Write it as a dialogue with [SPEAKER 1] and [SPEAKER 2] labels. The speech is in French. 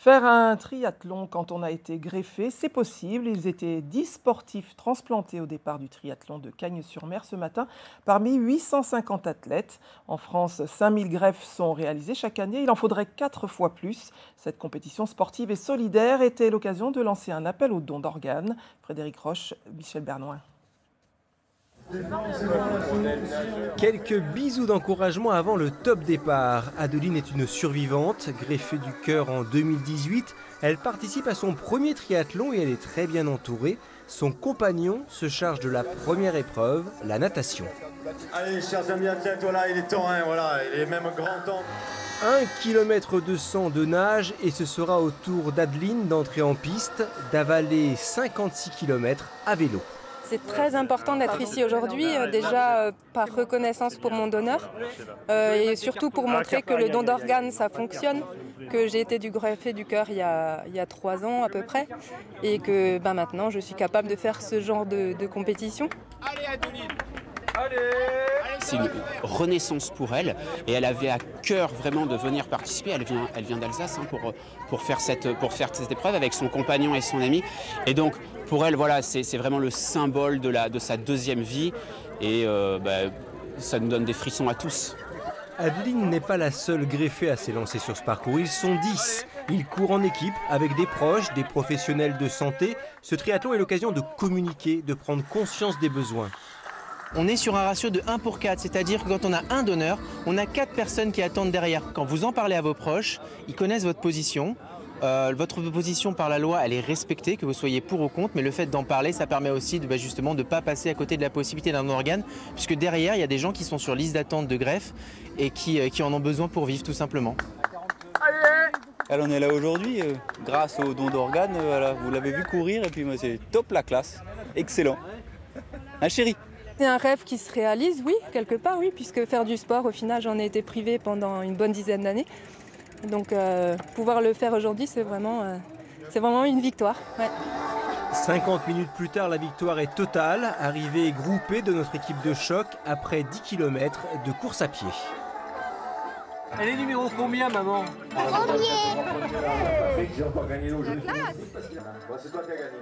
[SPEAKER 1] Faire un triathlon quand on a été greffé, c'est possible. Ils étaient 10 sportifs transplantés au départ du triathlon de Cagnes-sur-Mer ce matin, parmi 850 athlètes. En France, 5000 greffes sont réalisées chaque année. Il en faudrait 4 fois plus. Cette compétition sportive et solidaire était l'occasion de lancer un appel aux dons d'organes. Frédéric Roche, Michel Bernoin.
[SPEAKER 2] Quelques bisous d'encouragement avant le top départ. Adeline est une survivante, greffée du cœur en 2018. Elle participe à son premier triathlon et elle est très bien entourée. Son compagnon se charge de la première épreuve, la natation.
[SPEAKER 3] Allez, chers amis athlètes, voilà, il est temps, hein, voilà, il est même grand temps.
[SPEAKER 2] 1 km 200 de nage et ce sera au tour d'Adeline d'entrer en piste, d'avaler 56 km à vélo.
[SPEAKER 4] C'est très important d'être ici aujourd'hui, déjà par reconnaissance pour mon donneur et surtout pour montrer que le don d'organes, ça fonctionne, que j'ai été greffé du cœur il y a 3 ans à peu près et que maintenant je suis capable de faire ce genre de compétition.
[SPEAKER 3] Allez, Adeline,
[SPEAKER 5] C'est une renaissance pour elle et elle avait à cœur vraiment de venir participer. Elle vient d'Alsace pour faire cette épreuve avec son compagnon et son ami. Et donc pour elle, voilà, c'est vraiment le symbole de sa deuxième vie et ça nous donne des frissons à tous.
[SPEAKER 2] Adeline n'est pas la seule greffée à s'élancer sur ce parcours, ils sont 10. Ils courent en équipe avec des proches, des professionnels de santé. Ce triathlon est l'occasion de communiquer, de prendre conscience des besoins.
[SPEAKER 6] On est sur un ratio de 1 pour 4, c'est-à-dire que quand on a un donneur, on a 4 personnes qui attendent derrière. Quand vous en parlez à vos proches, ils connaissent votre position. Votre position par la loi, elle est respectée, que vous soyez pour ou contre, mais le fait d'en parler, ça permet aussi justement de ne pas passer à côté de la possibilité d'un organe, puisque derrière, il y a des gens qui sont sur liste d'attente de greffe et qui en ont besoin pour vivre tout simplement.
[SPEAKER 7] Elle en est là aujourd'hui grâce au don d'organes. Voilà, vous l'avez vu courir et puis moi c'est top la classe, excellent. Hein chérie?
[SPEAKER 4] C'est un rêve qui se réalise, oui, quelque part, oui, puisque faire du sport, au final, j'en ai été privée pendant une bonne dizaine d'années. Donc pouvoir le faire aujourd'hui, c'est vraiment une victoire. Ouais.
[SPEAKER 2] 50 minutes plus tard, la victoire est totale. Arrivée groupée de notre équipe de choc après 10 km de course à pied.
[SPEAKER 8] Elle est numéro combien, maman?
[SPEAKER 3] J'ai encore gagné aujourd'hui. C'est toi qui as gagné.